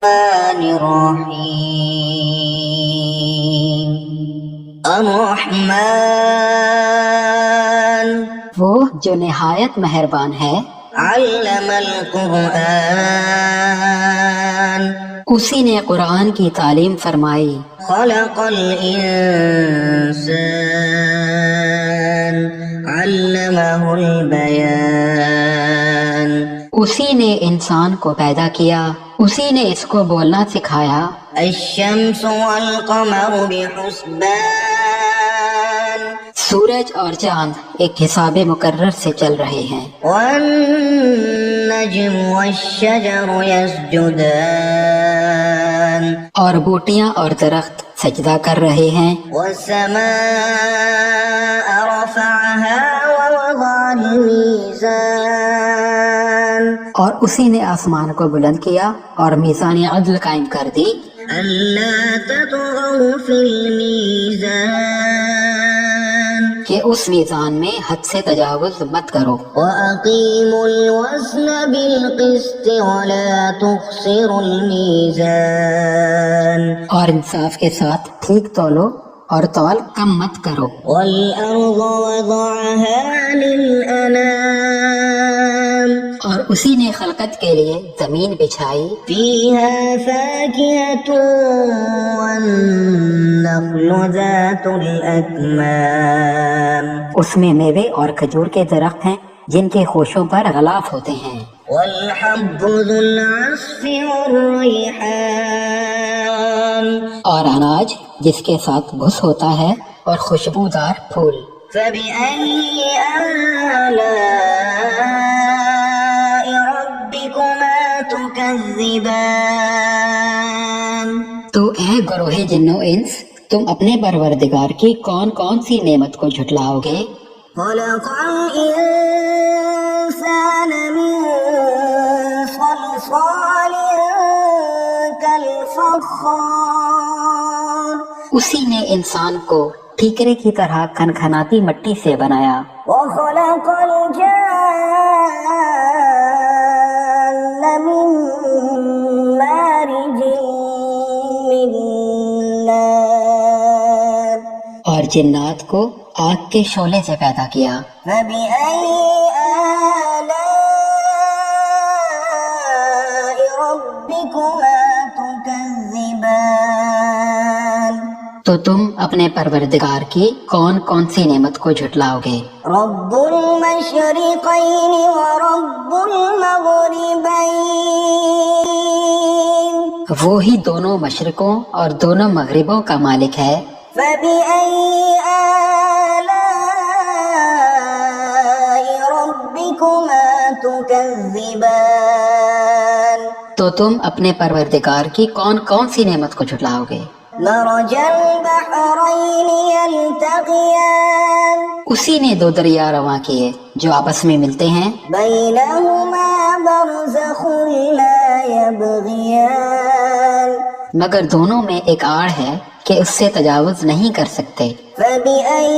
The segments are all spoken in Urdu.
الرحمن الرحیم الرحمن وہ جو نہایت مہربان ہے، علم القرآن اسی نے قرآن کی تعلیم فرمائی، خلق الانسان علمہ البیان اسی نے انسان کو پیدا کیا، اسی نے اس کو بولنا سکھایا۔ الشمس والقمر بحسبان سورج اور چاند ایک حساب مقرر سے چل رہے ہیں، والنجم والشجر يسجدان اور بوٹیاں اور درخت سجدہ کر رہے ہیں۔ والسماء رفعها ووضع الميزان اور اسی نے آسمان کو بلند کیا اور میزان عدل قائم کر دی، ألا تطغوا في الميزان کہ اس میزان میں حد سے تجاوز مت کرو، وأقيموا الوزن بالقسط ولا تخسروا الميزان اور انصاف کے ساتھ ٹھیک تولو اور تول کم مت کرو۔ والأرض وضعها للأنام اور اسی نے خلقت کے لیے زمین بچھائی، فيها فاكهة والنخل ذات الأكمام اس میں میوے اور کھجور کے درخت ہیں جن کے خوشوں پر غلاف ہوتے ہیں، والحب ذو العصف والريحان اور اناج جس کے ساتھ گھس ہوتا ہے اور خوشبودار پھول۔ فبأي آلاء ربكما تكذبان تو اے گروہ جن و انس، تم اپنے پروردگار کی کون کون سی نعمت کو جھٹلاؤ گے؟ خلق الإنسان من صلصال كالفخار اسی نے انسان کو ٹھیکرے کی طرح کھنکھناتی مٹی سے بنایا، وخلق الجان من مارج من نار اور جنات کو آگ کے شعلے سے پیدا کیا۔ فبأي آلاء ربكما تكذبان تو تم اپنے پروردگار کی کون کون سی نعمت کو جھٹلاؤ گے؟ رب المشرقين ورب المغربين وہی دونوں مشرقوں اور دونوں مغربوں کا مالک ہے۔ فبأي آلاء ربكما تكذبان تو تم اپنے پروردگار کی کون کون سی نعمت کو جھٹلاؤ گے؟ مرج البحرين يلتقيان اسی نے دو دریا رواں کیے جو آپس میں ملتے ہیں، بينهما برزخ لا يبغيان مگر دونوں میں ایک آڑ ہے کہ اس سے تجاوز نہیں کر سکتے۔ فبأي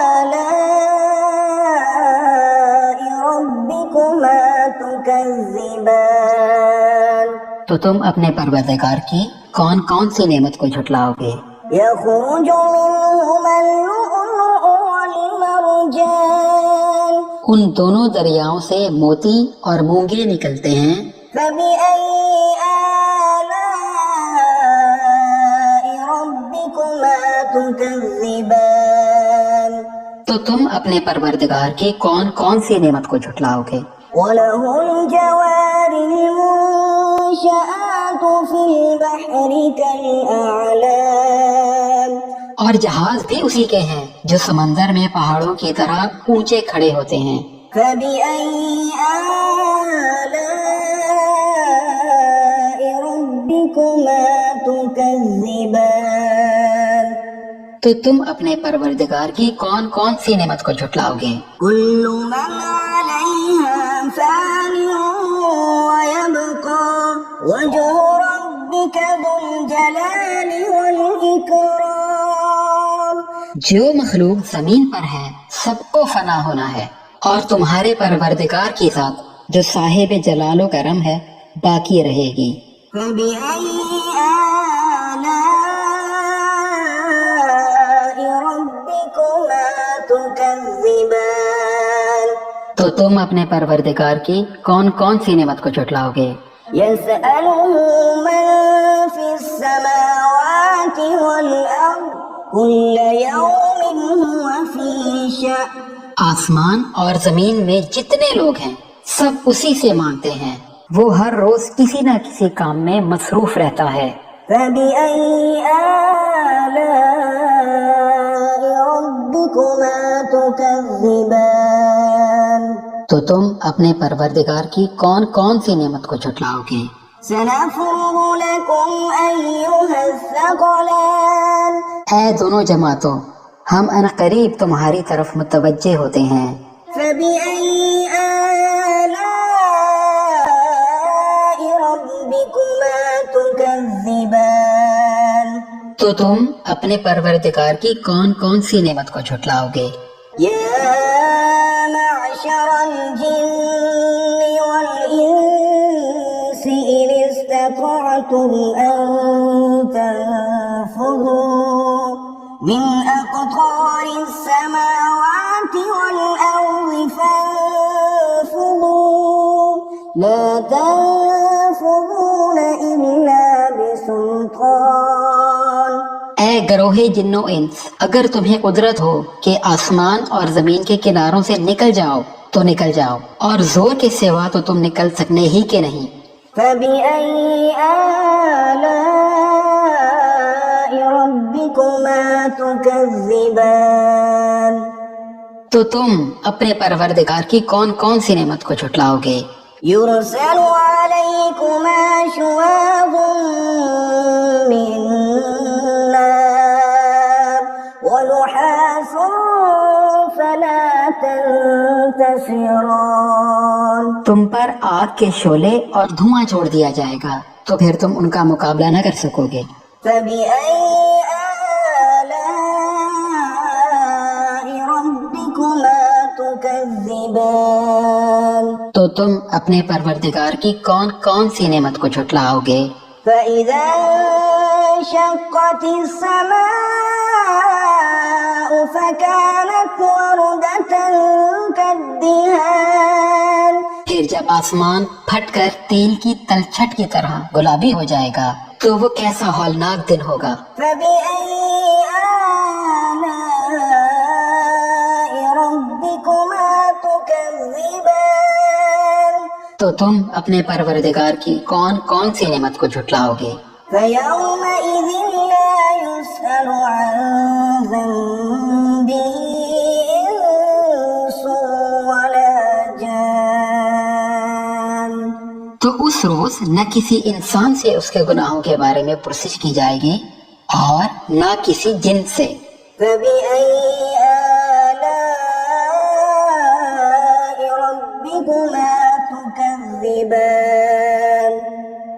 آلاء ربكما تكذبان تو تم اپنے پروردگار کی کون کون سی نعمت کو جھٹلاؤ گے؟ يخرج منهما اللؤلؤ والمرجان ان دونوں دریاؤں سے موتی اور مونگے نکلتے ہیں۔ فبأي آلاء ربكما تكذبان تو تم اپنے پروردگار کی کون کون سی نعمت کو جھٹلاؤ گے؟ وله الجوار المنشآت في البحر كالأعلام اور جہاز بھی اسی کے ہیں جو سمندر میں پہاڑوں کی طرح اونچے کھڑے ہوتے ہیں۔ فبأي آلاء ربكما تكذبان تو تم اپنے پروردگار کی کون کون سی نعمت کو جھٹلاؤ گے؟ كل من عليها فان ويبقى وجه ربك ذو الجلال والإكرام جو مخلوق زمین پر ہے سب کو فنا ہونا ہے، اور تمہارے پروردگار کی ذات جو صاحب جلال و کرم ہے باقی رہے گی۔ فبأي آلاء ربكما تكذبان تو تم اپنے پروردگار کی کون کون سی نعمت کو جھٹلاؤ گے؟ يسأله من في السماوات والأرض كل يوم هو في شأن آسمان اور زمین میں جتنے لوگ ہیں سب اسی سے مانگتے ہیں، وہ ہر روز کسی نہ کسی کام میں مصروف رہتا ہے۔ فبأي آلاء ربكما تكذبان تو تم اپنے پروردگار کی کون کون سی نعمت کو جھٹلاؤ گے؟ سنفرغ لكم أيها الثقلان اے دونوں جماعتوں، ہم عنقریب تمہاری طرف متوجہ ہوتے ہیں۔ فبأي آلاء ربكما تكذبان تو تم اپنے پروردگار کی کون کون سی نعمت کو جھٹلاؤ گے؟ يا معشر الجن والإنس إن استطعتم أن تنفذوا من أقطار السماوات والأرض فانفذوا لا تنفذون إلا بسلطان اے گروہ جن و انس، اگر تمہیں قدرت ہو کہ آسمان اور زمین کے کناروں سے نکل جاؤ تو نکل جاؤ، اور زور کے سوا تو تم نکل سکنے ہی کے نہیں۔ فبأي آلاء ربكما تكذبان تو تم اپنے پروردگار کی کون کون سی نعمت کو جھٹلاؤ گے؟ يرسل عليكما شواظ من نار ونحاس فلا تنتصران تم پر آگ کے شعلے اور دھواں چھوڑ دیا جائے گا تو پھر تم ان کا مقابلہ نہ کر سکو گے۔ فبأي آلاء ربكما تكذبان تو تم اپنے پروردگار کی کون کون سی نعمت کو جھٹلاؤ گے؟ فإذا انشقت السماء فكانت وردة كالدهان پھر جب آسمان پھٹ کر تیل کی تلچھٹ کی طرح گلابی ہو جائے گا تو وہ کیسا ہولناک دن ہوگا۔ فبأي آلاء ربكما تكذبان تو تم اپنے پروردگار کی کون کون سی نعمت کو جھٹلاؤ گے؟ فيومئذ لا يسأل عن ذنبه إنس ولا جان تو اس روز نہ کسی انسان سے اس کے گناہوں کے بارے میں پرسش کی جائے گی اور نہ کسی جن سے۔ فبأي آلاء ربكما تكذبان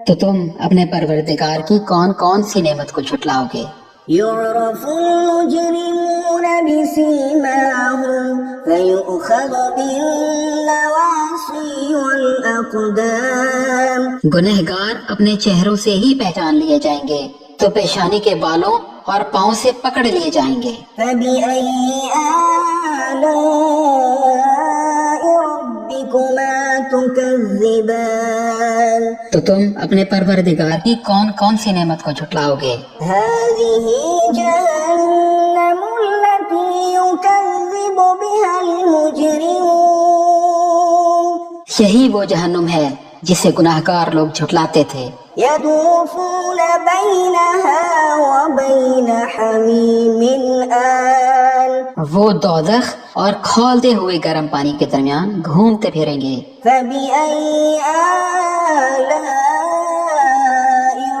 تو تم اپنے پروردگار کی کون کون سی نعمت کو جھٹلاؤ گے؟ يعرف المجرمون بسيماهم فيؤخذ بالنواصي والأقدام گنہگار اپنے چہروں سے ہی پہچان لیے جائیں گے تو پیشانی کے بالوں اور پاؤں سے پکڑ لیے جائیں گے۔ فبأي آلاء ربكما تكذبان تو تم اپنے پروردگار کی کون کون سی نعمت کو جھٹلاؤ گے؟ هذه جهنم التي يكذب بها المجرمون یہی وہ جہنم ہے جسے گناہگار لوگ جھٹلاتے تھے۔ يطوفون بينها وبين حميم آن وہ دوزخ اور کھولتے ہوئے گرم پانی کے درمیان گھومتے پھریں گے۔ فبأي آلاء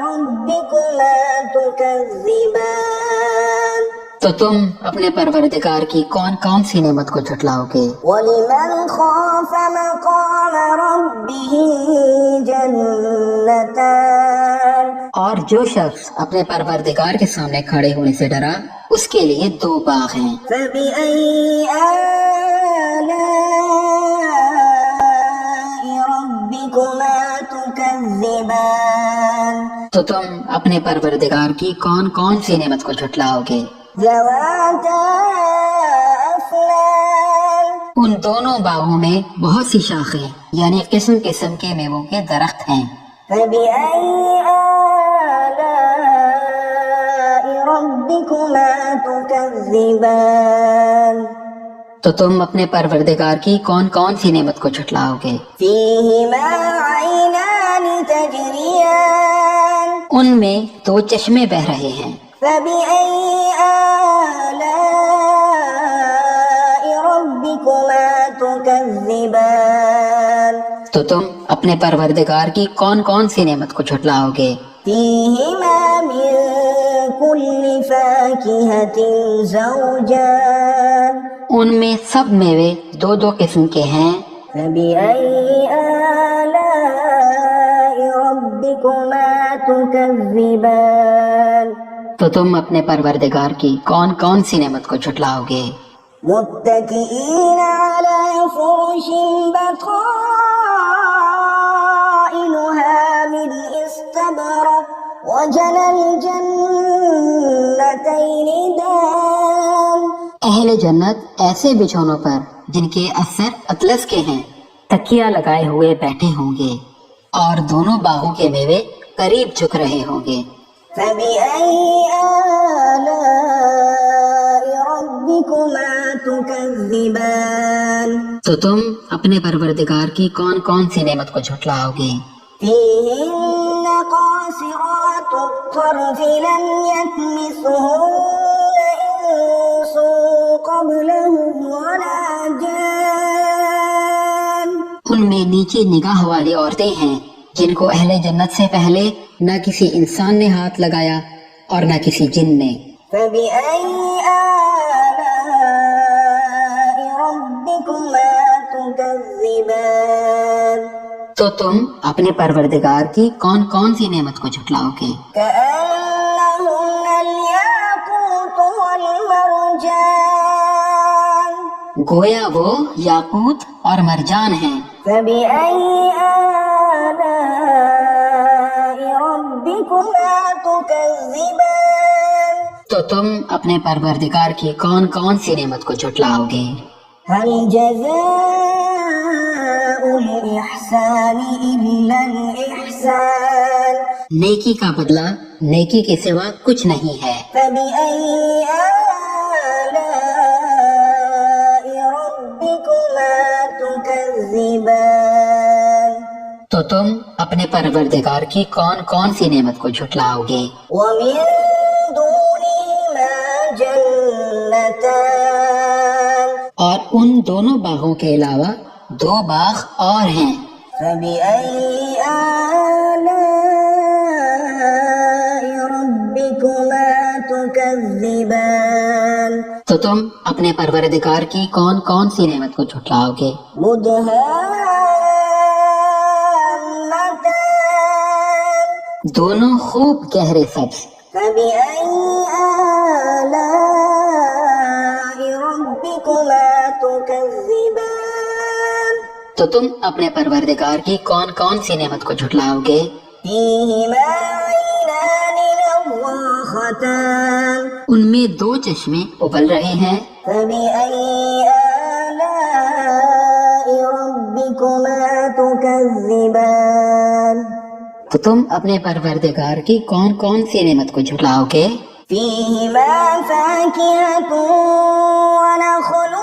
ربكما تكذبان تو تم اپنے پروردگار کی کون کون سی نعمت کو جھٹلاؤ گے؟ ولمن خاف مقام ربه جنتان اور جو شخص اپنے پروردگار کے سامنے کھڑے ہونے سے ڈرا اس کے لیے 2 باغ ہیں۔ فبأي آلاء ربكما تكذبان تكذبان تو تم اپنے پروردگار کی کون کون سی نعمت کو جھٹلاؤ گے؟ ذواتا أفنان ان دونوں باغوں میں بہت سی شاخیں یعنی قسم قسم کے میووں کے درخت ہیں۔ فبأي آلاء ربكما تكذبان تو تم اپنے پروردگار کی کون کون سی نعمت کو جھٹلاؤ گے؟ فيهما عينان تجريان ان میں دو چشمے بہ رہے ہیں۔ فبأي آلاء ربكما تكذبان تو تم اپنے پروردگار کی کون کون سی نعمت کو جھٹلاؤ گے؟ فيهما من كل فاكهة زوجان ان میں سب میوے دو دو قسم کے ہیں۔ فبأي آلاء ربكما تكذبان تو تم اپنے پروردگار کی کون کون سی نعمت کو جھٹلاؤ گے؟ متكئين على فرش بطائنها من استبرق وجنى الجنتين دان اہل جنت ایسے بچھونوں پر جن کے اثر اطلس کے ہیں تکیہ لگائے ہوئے بیٹھے ہوں گے اور دونوں باغوں کے میوے قریب جھک رہے ہوں گے۔ فبأي آلاء ربكما تكذبان تو تم اپنے پروردگار کی کون کون سی نعمت کو جھٹلاؤ گے؟ فيهن قاصرات الطرف لم يطمثهن إنس قبلهم ولا جان ان میں نیچی نگاہ والی عورتیں ہیں جن کو اہل جنت سے پہلے نہ کسی انسان نے ہاتھ لگایا اور نہ کسی جن نے۔ فبأي آلاء ربكما تكذبان تو تم اپنے پروردگار کی کون کون سی نعمت کو جھٹلاؤ گے؟ كأنهن الياقوت والمرجان گویا وہ یاقوت اور مرجان ہیں۔ فبأي آلاء ربكما تكذبان تو تم اپنے پروردگار کی کون کون سی نعمت کو جھٹلاؤ گے؟ هل جزاء الإحسان إلا الإحسان نیکی کا بدلہ نیکی کے سوا کچھ نہیں ہے۔ فبأي آلاء ربكما تكذبان تو تم اپنے پروردگار کی کون کون سی نعمت کو جھٹلاؤ گے؟ ومن دونهما جنتان اور ان دونوں باغوں کے علاوہ دو باغ اور ہیں۔ فبأي آلاء ربكما تكذبان تو تم اپنے پروردگار کی کون کون سی نعمت کو جھٹلاؤ گے؟ مدهامتان دونوں خوب گہرے سبز۔ فبأي آلاء ربكما تكذبان تو تم اپنے پروردگار کی کون کون سی نعمت کو جھٹلاؤ گے؟ فيهما عينان نضاختان ان میں دو چشمے ابل رہے ہیں۔ فبأي آلاء ربكما تكذبان تو تم اپنے پروردگار کی کون کون سی نعمت کو جھٹلاؤ گے؟ فيهما فاكهة ونخل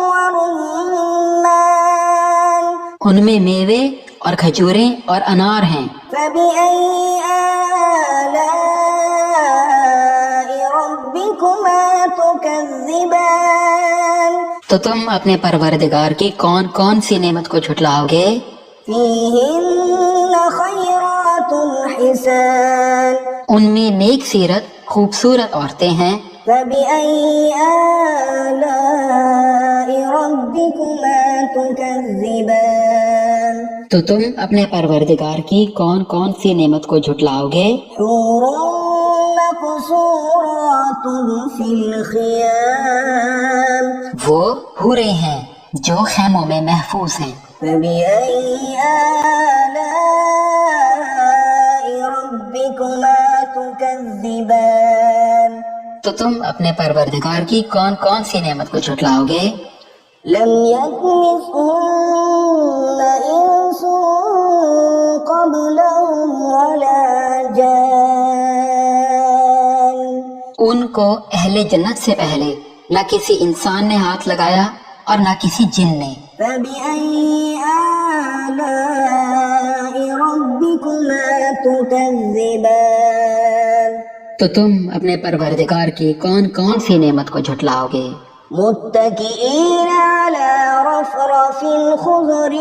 ورمان ان میں میوے اور کھجوریں اور انار ہیں۔ فبأي آلاء ربكما تكذبان تو تم اپنے پروردگار کی کون کون سی نعمت کو جھٹلاؤ گے؟ فيهن خيرات حسان ان میں نیک سیرت خوبصورت عورتیں ہیں۔ فبأي آلاء ربكما تكذبان تو تم اپنے پروردگار کی کون کون سی نعمت کو جھٹلاؤ گے؟ حور مقصورات في الخيام وہ حوریں ہیں جو خیموں میں محفوظ ہیں۔ فبأي آلاء تو تم اپنے پروردگار کی کون کون سی نعمت کو جھٹلاؤ گے؟ لم يطمثهن إنس قبلهم ولا جان ان کو اہل جنت سے پہلے نہ کسی انسان نے ہاتھ لگایا اور نہ کسی جن نے۔ فبأي آلاء ربكما تكذبان تو تم اپنے پروردگار کی کون کون سی نعمت کو جھٹلاؤ گے؟ متكئين على رفرف خضر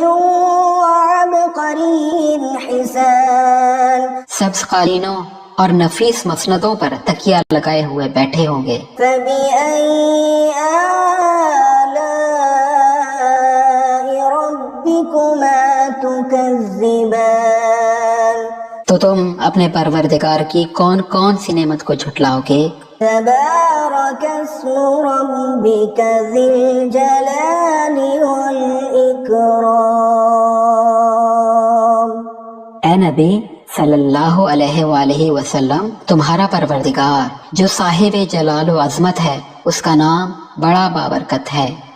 وعبقري حسان سبز قالینوں اور نفیس مسندوں پر تکیہ لگائے ہوئے بیٹھے ہوں گے۔ فبأي آلاء ربكما تكذبان تو تم اپنے پروردگار کی کون کون سی نعمت کو جھٹلاؤ گے؟ تبارك اسم ربك ذي الجلال والإكرام اے نبی صلی اللہ علیہ وآلہ وسلم، تمہارا پروردگار جو صاحب جلال و عظمت ہے، اس کا نام بڑا بابرکت ہے۔